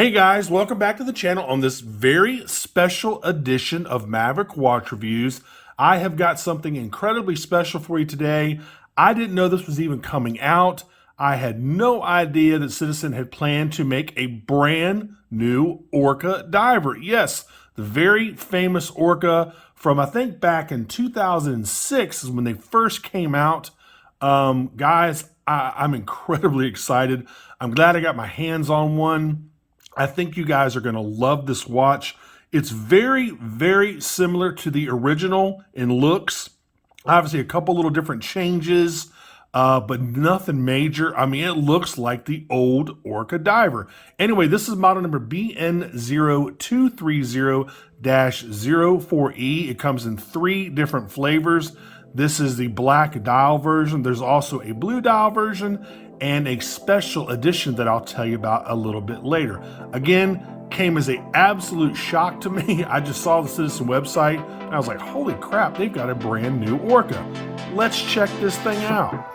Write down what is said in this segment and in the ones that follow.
Hey guys, welcome back to the channel on this very special edition of Maverick Watch Reviews. I have got something incredibly special for you today. I didn't know this was even coming out. I had no idea that Citizen had planned to make a brand new Orca diver. Yes, the very famous Orca from I think back in 2006 is when they first came out. Guys, I'm incredibly excited. I'm glad I got my hands on one. I think you guys are going to love this watch. It's very, very similar to the original in looks. Obviously, a couple little different changes, but nothing major. I mean, it looks like the old Orca diver. Anyway, this is model number BN0230-04E. It comes in 3 different flavors. This is the black dial version. There's also a blue dial version and a special edition that I'll tell you about a little bit later. Again, came as an absolute shock to me. I just saw the Citizen website and I was like, holy crap, they've got a brand new Orca. Let's check this thing out.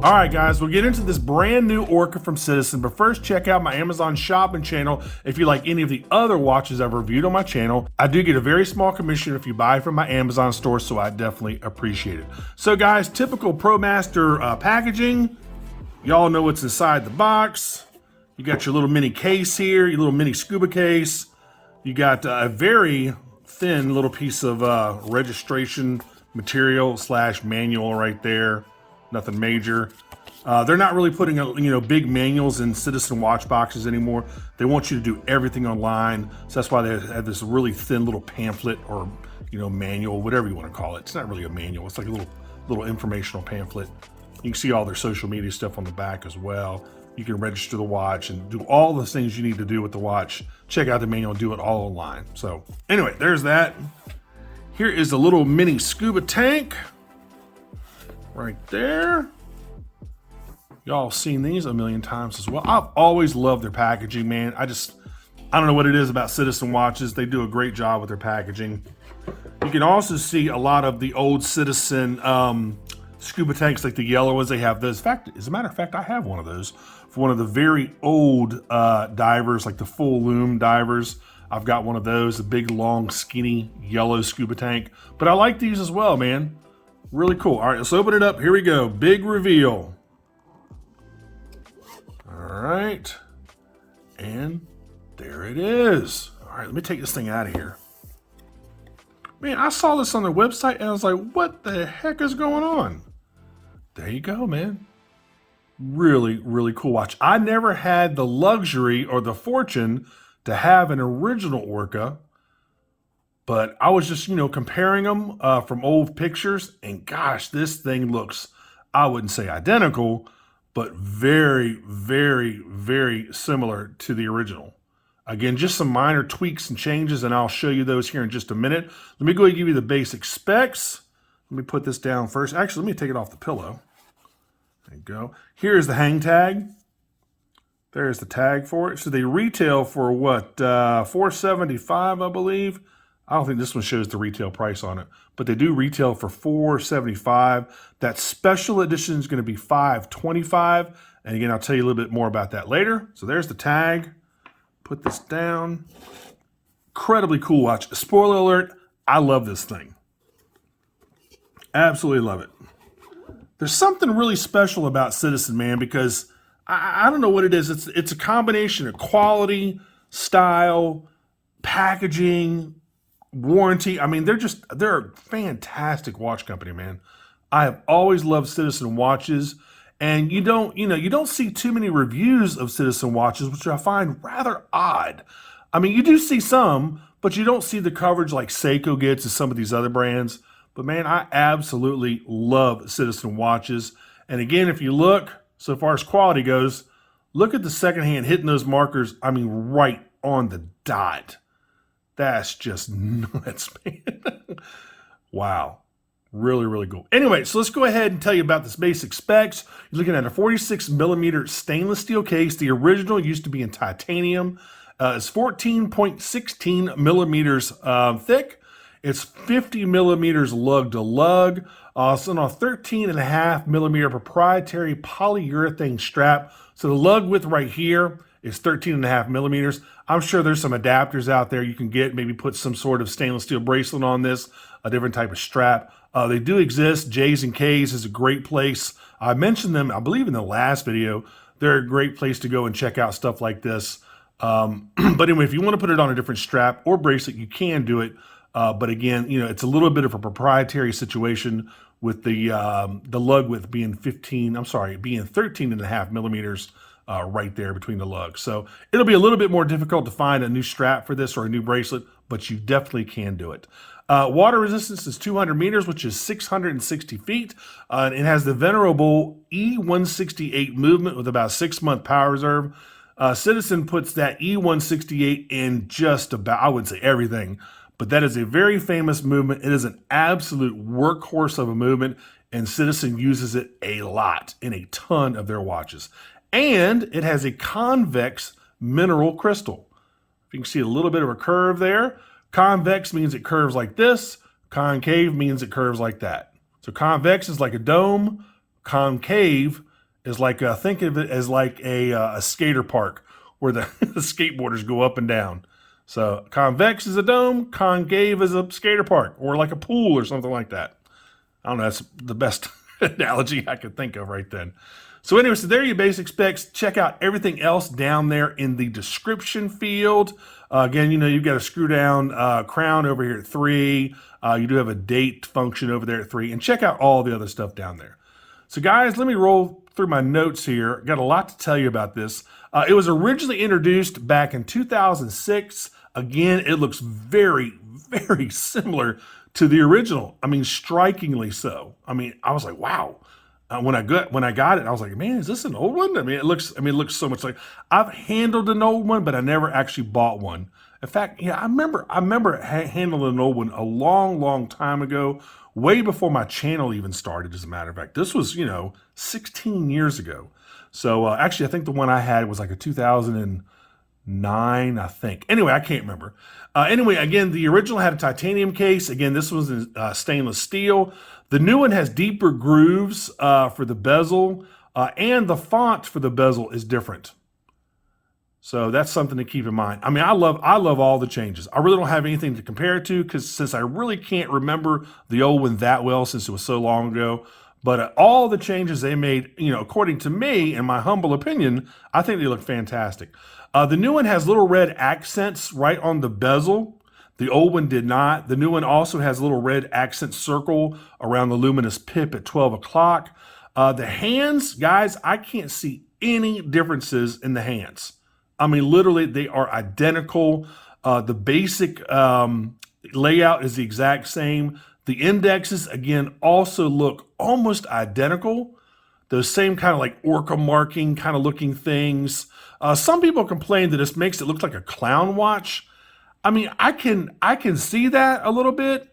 All right, guys, we'll get into this brand new Orca from Citizen, but first check out my Amazon shopping channel if you like any of the other watches I've reviewed on my channel. I do get a very small commission if you buy from my Amazon store, so I definitely appreciate it. So guys, typical Promaster packaging. Y'all know what's inside the box. You got your little mini case here, your little mini scuba case. You got a very thin little piece of registration material / manual right there. Nothing major. They're not really putting big manuals in Citizen watch boxes anymore. They want you to do everything online. So that's why they have this really thin little pamphlet or manual, whatever you want to call it. It's not really a manual. It's like a little informational pamphlet. You can see all their social media stuff on the back as well. You can register the watch and do all the things you need to do with the watch. Check out the manual and do it all online. So anyway, there's that. Here is the little mini scuba tank. Right there. Y'all seen these a million times as well. I've always loved their packaging, man. I don't know what it is about Citizen watches. They do a great job with their packaging. You can also see a lot of the old Citizen scuba tanks, like the yellow ones. They have those. In fact, as a matter of fact, I have one of those for one of the very old divers, like the full Lume divers. I've got one of those, a big, long, skinny yellow scuba tank. But I like these as well, man. Really cool. All right, let's open it up. Here we go. Big reveal. All right. And there it is. All right, let me take this thing out of here. Man, I saw this on their website and I was like, what the heck is going on? There you go, man. Really, really cool watch. I never had the luxury or the fortune to have an original Orca. But I was just, comparing them from old pictures, and gosh, this thing looks, I wouldn't say identical, but very, very, very similar to the original. Again, just some minor tweaks and changes, and I'll show you those here in just a minute. Let me go ahead and give you the basic specs. Let me put this down first. Actually, let me take it off the pillow. There you go. Here's the hang tag. There's the tag for it. So they retail for what, $475, I believe. I don't think this one shows the retail price on it, but they do retail for $475. That special edition is going to be $525. And again, I'll tell you a little bit more about that later. So there's the tag. Put this down. Incredibly cool watch. Spoiler alert, I love this thing. Absolutely love it. There's something really special about Citizen, man, because I don't know what it is. It's a combination of quality, style, packaging, warranty. I mean, they're a fantastic watch company, man. I have always loved Citizen watches, and you don't see too many reviews of Citizen watches, which I find rather odd. I mean, you do see some, but you don't see the coverage like Seiko gets as some of these other brands. But man, I absolutely love Citizen watches. And again, if you look, so far as quality goes, look at the second hand hitting those markers. I mean, right on the dot. That's just nuts, man. Wow. Really, really cool. Anyway, so let's go ahead and tell you about this basic specs. You're looking at a 46mm stainless steel case. The original used to be in titanium. It's 14.16 millimeters thick. It's 50 millimeters lug to lug. It's on a 13.5 millimeter proprietary polyurethane strap. So the lug width right here is 13.5 millimeters. I'm sure there's some adapters out there you can get, maybe put some sort of stainless steel bracelet on this, a different type of strap. They do exist. J's and K's is a great place. I mentioned them, I believe, in the last video. They're a great place to go and check out stuff like this. But anyway, if you want to put it on a different strap or bracelet, you can do it. But again, you know, it's a little bit of a proprietary situation with the lug width being being 13.5 millimeters right there between the lugs. So it'll be a little bit more difficult to find a new strap for this or a new bracelet, but you definitely can do it. Water resistance is 200 meters, which is 660 feet. And it has the venerable E168 movement with about 6-month power reserve. Citizen puts that E168 in just about, I wouldn't say everything, but that is a very famous movement. It is an absolute workhorse of a movement, and Citizen uses it a lot in a ton of their watches. And it has a convex mineral crystal. You can see a little bit of a curve there. Convex means it curves like this. Concave means it curves like that. So convex is like a dome. Concave is like, think of it as like a skater park where the, the skateboarders go up and down. So convex is a dome, concave is a skater park, or like a pool or something like that. I don't know, that's the best analogy I could think of right then. So anyway, so there are your basic specs. Check out everything else down there in the description field. Again, you know, you've got a screw down crown over here at 3. You do have a date function over there at 3. And check out all the other stuff down there. So guys, let me roll through my notes here. Got a lot to tell you about this. It was originally introduced back in 2006. Again, it looks very, very similar to the original. I mean, strikingly so. I mean, I was like, wow. When I got it, I was like, man, is this an old one? I mean, it looks so much like, I've handled an old one, but I never actually bought one. In fact, yeah, I remember handling an old one a long, long time ago, way before my channel even started, as a matter of fact. This was, you know, 16 years ago. So actually, I think the one I had was like a 2009, I think. Anyway, I can't remember. Anyway, again, the original had a titanium case. Again, this was in stainless steel. The new one has deeper grooves for the bezel, and the font for the bezel is different. So that's something to keep in mind. I mean, I love all the changes. I really don't have anything to compare it to, because since I really can't remember the old one that well, since it was so long ago. But all the changes they made, you know, according to me, in my humble opinion, I think they look fantastic. The new one has little red accents right on the bezel. The old one did not. The new one also has a little red accent circle around the luminous pip at 12 o'clock. The hands, guys, I can't see any differences in the hands. I mean, literally, they are identical. The basic layout is the exact same. The indexes, again, also look almost identical. Those same kind of like Orca marking kind of looking things. Some people complain that this makes it look like a clown watch. I mean, I can see that a little bit,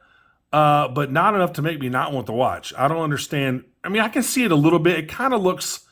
but not enough to make me not want the watch. I don't understand. I mean, I can see it a little bit. It kind of looks,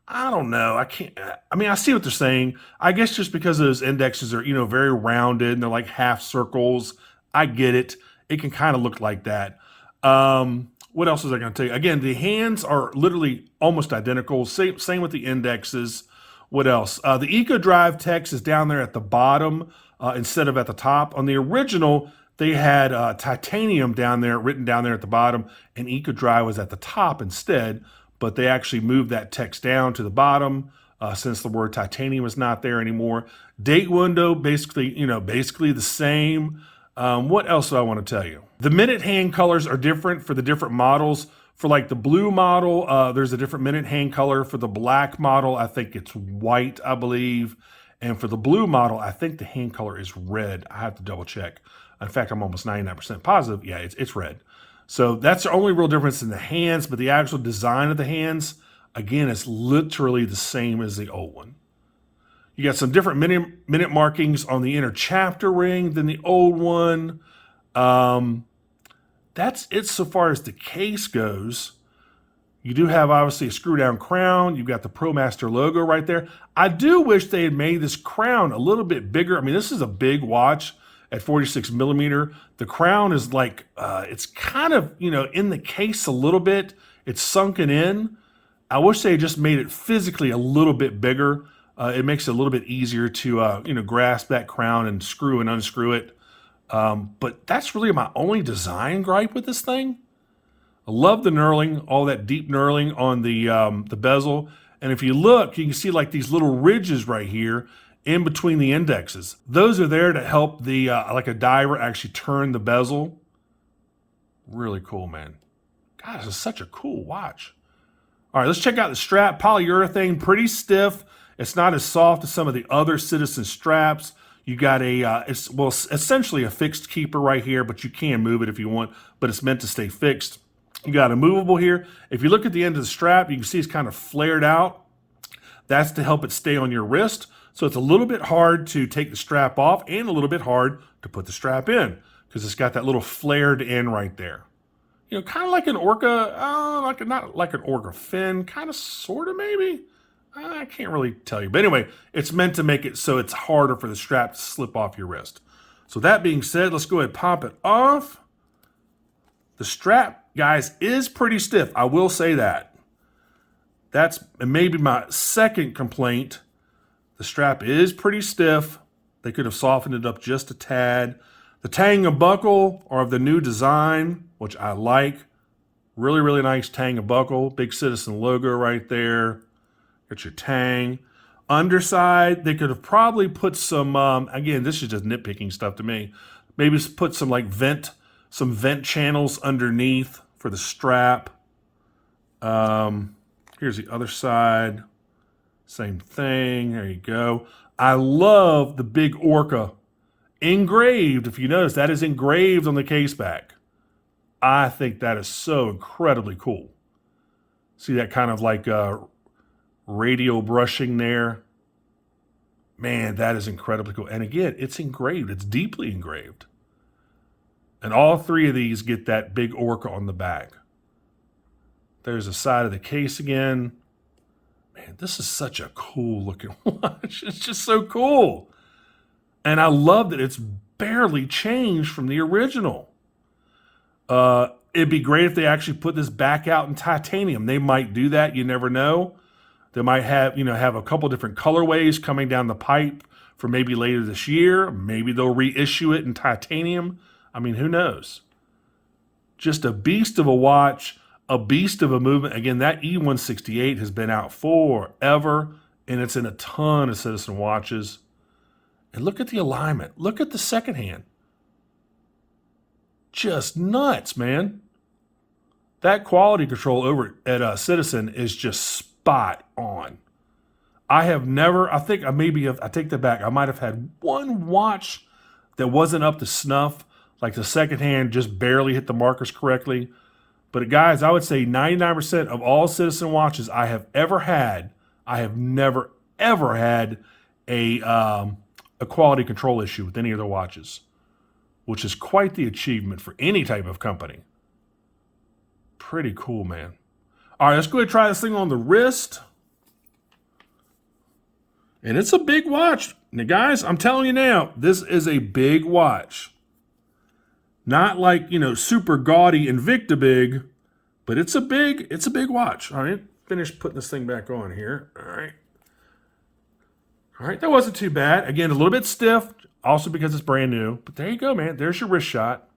I don't know. I mean, I see what they're saying. I guess just because those indexes are, you know, very rounded and they're like half circles. I get it. It can kind of look like that. What else was I going to tell you? Again, the hands are literally almost identical. Same with the indexes. What else? The EcoDrive text is down there at the bottom instead of at the top. On the original, they had titanium down there, written down there at the bottom, and EcoDrive was at the top instead. But they actually moved that text down to the bottom since the word titanium is not there anymore. Date window, basically the same. What else do I want to tell you? The minute hand colors are different for the different models. For like the blue model, there's a different minute hand color. For the black model, I think it's white, I believe. And for the blue model, I think the hand color is red. I have to double check. In fact, I'm almost 99% positive. Yeah, it's red. So that's the only real difference in the hands, but the actual design of the hands, again, is literally the same as the old one. You got some different minute markings on the inner chapter ring than the old one. That's it so far as the case goes. You do have obviously a screw down crown. You've got the Promaster logo right there. I do wish they had made this crown a little bit bigger. I mean, this is a big watch at 46 millimeter. The crown is like, it's kind of, you know, in the case a little bit. It's sunken in. I wish they had just made it physically a little bit bigger. It makes it a little bit easier to, you know, grasp that crown and screw and unscrew it. But that's really my only design gripe with this thing. I love the knurling, all that deep knurling on the bezel. And if you look, you can see like these little ridges right here in between the indexes. Those are there to help the, like a diver actually turn the bezel. Really cool, man. God, this is such a cool watch. All right, let's check out the strap. Polyurethane, pretty stiff. It's not as soft as some of the other Citizen straps. You got a, it's well, essentially a fixed keeper right here, but you can move it if you want, but it's meant to stay fixed. You got a movable here. If you look at the end of the strap, you can see it's kind of flared out. That's to help it stay on your wrist. So it's a little bit hard to take the strap off and a little bit hard to put the strap in because it's got that little flared end right there. You know, kind of like an Orca, not like an Orca fin, kind of, sort of maybe. I can't really tell you. But anyway, it's meant to make it so it's harder for the strap to slip off your wrist. So that being said, let's go ahead and pop it off. The strap, guys, is pretty stiff. I will say that. That's maybe my second complaint. The strap is pretty stiff. They could have softened it up just a tad. The tang and buckle are of the new design, which I like. Really, really nice tang and buckle. Big Citizen logo right there. Got your tang. Underside, they could have probably put some, again, this is just nitpicking stuff to me. Maybe put some like vent channels underneath for the strap. Here's the other side. Same thing. There you go. I love the big Orca. Engraved, if you notice, that is engraved on the caseback. I think that is so incredibly cool. See that kind of like radial brushing there? Man, that is incredibly cool. And again, it's engraved. It's deeply engraved. And all three of these get that big Orca on the back. There's the side of the case again. Man, this is such a cool looking watch. It's just so cool. And I love that it's barely changed from the original. It'd be great if they actually put this back out in titanium. They might do that. You never know. They might have, you know, have a couple different colorways coming down the pipe for maybe later this year. Maybe they'll reissue it in titanium. I mean, who knows? Just a beast of a watch, a beast of a movement. Again, that E168 has been out forever, and it's in a ton of Citizen watches. And look at the alignment. Look at the second hand. Just nuts, man. That quality control over at Citizen is just spot on. I have never, I think I take that back. I might have had one watch that wasn't up to snuff. Like the second hand just barely hit the markers correctly. But guys, I would say 99% of all Citizen watches I have ever had, I have never, ever had a quality control issue with any of their watches, which is quite the achievement for any type of company. Pretty cool, man. All right, let's go ahead and try this thing on the wrist. And it's a big watch. Now, guys, I'm telling you now, this is a big watch. Not like, you know, super gaudy Invicta big, but it's a big watch. All right, finish putting this thing back on here. All right. All right, that wasn't too bad. Again, a little bit stiff, also because it's brand new. But there you go, man. There's your wrist shot.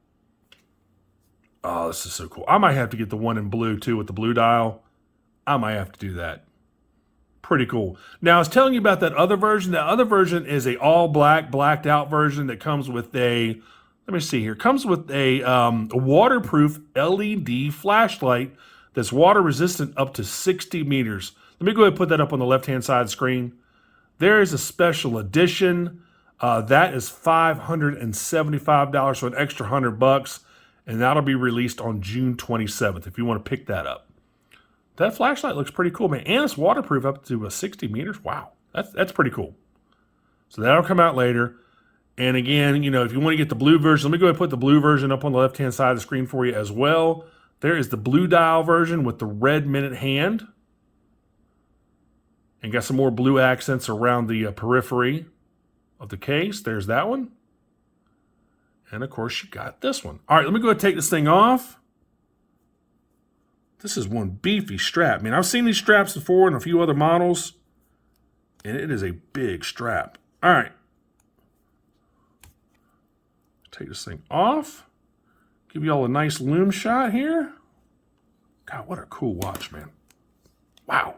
Oh, this is so cool. I might have to get the one in blue, too, with the blue dial. I might have to do that. Pretty cool. Now, I was telling you about that other version. That other version is a all-black, blacked-out version that comes with a, let me see here, comes with a waterproof LED flashlight that's water-resistant up to 60 meters. Let me go ahead and put that up on the left-hand side of the screen. There is a special edition. That is $575, so an extra $100, and that'll be released on June 27th if you want to pick that up. That flashlight looks pretty cool, man. And it's waterproof up to 60 meters. Wow, that's pretty cool. So that'll come out later. And again, you know, if you want to get the blue version, let me go ahead and put the blue version up on the left-hand side of the screen for you as well. There is the blue dial version with the red minute hand. And got some more blue accents around the periphery of the case. There's that one. And of course you got this one. All right, let me go ahead and take this thing off. This is one beefy strap. I mean, I've seen these straps before in a few other models, and it is a big strap. All right. Take this thing off. Give you all a nice Lume shot here. God, what a cool watch, man. Wow.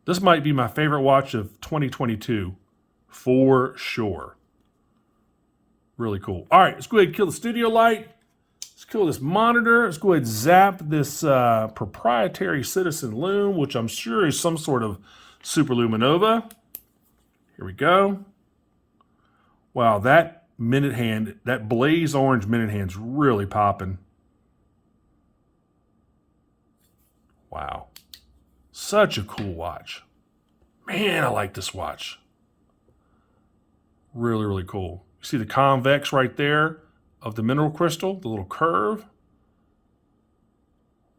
This might be my favorite watch of 2022, for sure. Really cool. All right, let's go ahead and kill the studio light. Let's kill this monitor. Let's go ahead and zap this proprietary Citizen Lume, which I'm sure is some sort of SuperLumiNova. Here we go. Wow, that minute hand, that blaze orange minute hand's really popping. Wow. Such a cool watch. Man, I like this watch. Really, really cool. You see the convex right there of the mineral crystal, the little curve.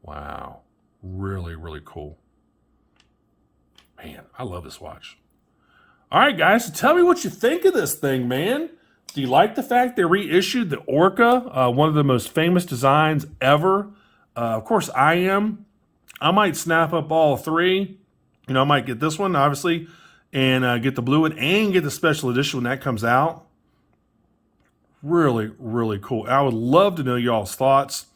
Wow. Really, really cool. Man, I love this watch. All right, guys, so tell me what you think of this thing, man. Do you like the fact they reissued the Orca, one of the most famous designs ever? Of course, I am. I might snap up all three. You know, I might get this one, obviously, and get the blue one and get the special edition when that comes out. Really, really cool. I would love to know y'all's thoughts.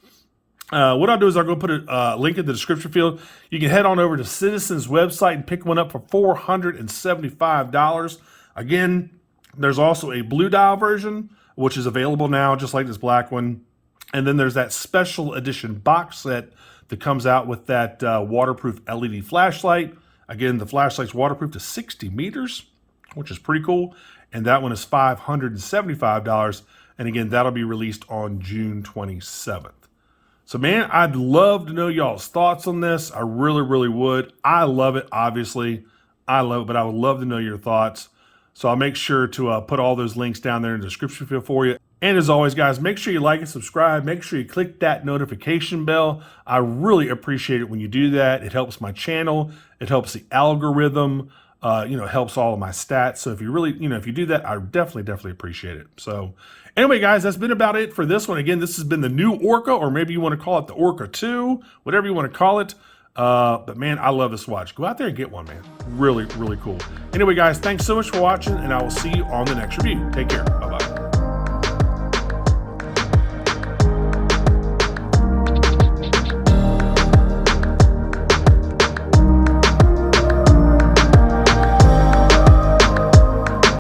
What I'll do is I'll go put a link in the description field. You can head on over to Citizen's website and pick one up for $475. Again, there's also a blue dial version, which is available now, just like this black one. And then there's that special edition box set that comes out with that waterproof LED flashlight. Again, the flashlight's waterproof to 60 meters, which is pretty cool. And that one is $575. And again, that'll be released on June 27th. So man, I'd love to know y'all's thoughts on this. I really, really would. I love it, obviously. I love it, but I would love to know your thoughts. So I'll make sure to put all those links down there in the description field for you. And as always, guys, make sure you like and subscribe. Make sure you click that notification bell. I really appreciate it when you do that. It helps my channel. It helps the algorithm. It helps all of my stats. So if you really, if you do that, I definitely appreciate it. So anyway, guys, that's been about it for this one. Again, this has been the new Orca, or maybe you want to call it the Orca 2, whatever you want to call it. But man, I love this watch. Go out there and get one, man. Really, really cool. Anyway, guys, thanks so much for watching, and I will see you on the next review. Take care. Bye-bye.